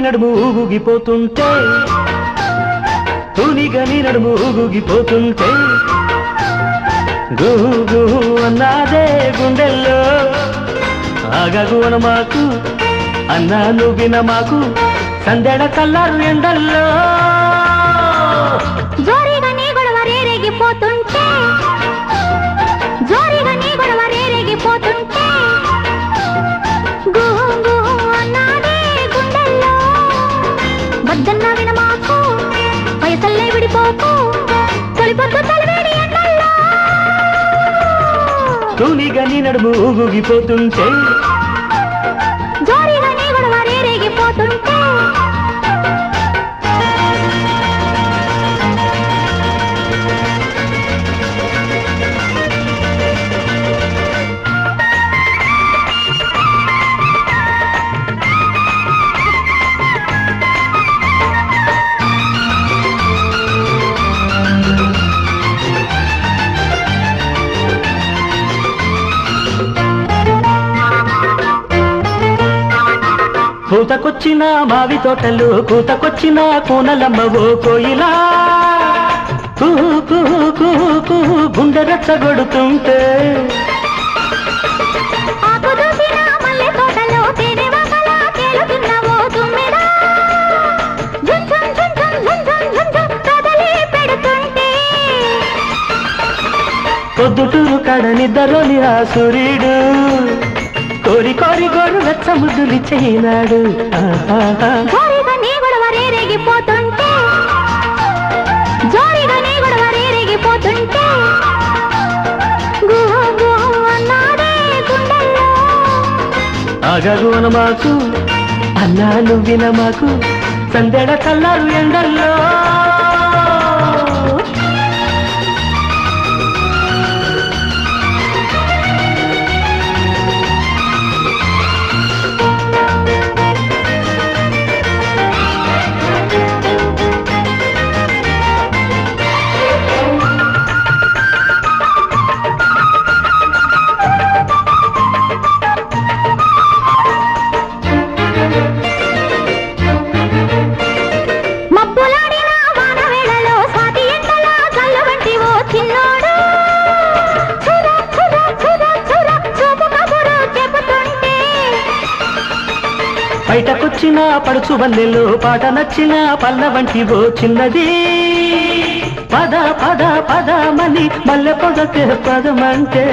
నడుము ఊగిపోతుంటే తూనిగని నడుము ఊగిపోతుంటే గుహు గుహు అన్నాదే గుండెల్లో ఆగగు మాకు అన్నా నువ్విన మాకు సందెడ కల్లారు ఎండల్లో జోరిగా నీ గొడవ రేగిపోతుంటే జోరిగా నీ గొడవ రేగిపోతుంటే గుహు గుహు అన్నాదే గుండెల్లో వద్దన్న విన మాకు వయసల్లే విడిపోకు తొలిపొద్దు తలవేడి ఎండల్లో తూనిగని నడుము ఊగిపోతుంటే జోరిగా నీ గొడవ రేగిపోతుంటే పూతకొచ్చిన మావి తోటలు కూతకొచ్చిన కూనలమ్మవో కోయిలా కుహు కుహు కుహు కుహు గుండె రెచ్చగొడుతుంటే పొద్దుటూరు కడ నిద్రలోని ఆ సూర్యుడు కోరి కోరి గోరు వెచ్చ ముద్దులిచ్చేనాడు జోరిగా నీ గొడవ రేగిపోతుంటే జోరిగా నీ గొడవ రేగిపోతుంటే గుహు గుహు అన్నాడే గుండెల్లో ఆగగు మాకు అన్నా నువ్విన మాకు సందెడ కల్లారు ఎండల్లో బయటకొచ్చిన పడుచు బల్లెలో పాట నచ్చిన పల్ల వంటివో చిన్నది పద పద పదమని మల్లె పొదకే పదమంటే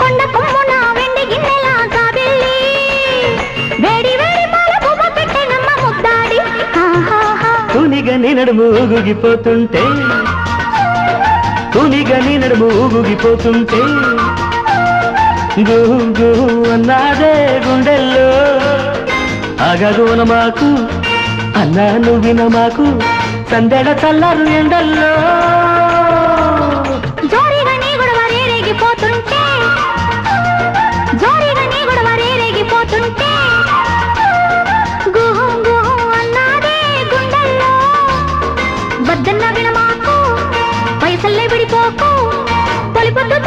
కొండ కొమ్మున వెండి గిన్నెలా జాబిల్లి వేడి వేడి పాల బువ్వ పెట్టెనమ్మ ముద్దాడి తూనిగని నడుము ఊగిపోతుంటే తూనిగని నడుము ఊగిపోతుంటే గుహు గుహు అన్నాదే గుండెల్లో ఆగగు మాకు అన్నా నువ్విన మాకు సందెడ చల్లారు ఎండల్లో జోరిగా నీ గొడవ రేగిపోతుంటే జోరిగా నీ గొడవ రేగిపోతుంటే గుహు గుహు అన్నాదే గుండెల్లో వద్దన్న విన మాకు వయసల్లే విడిపోకు తొలిపొద్దు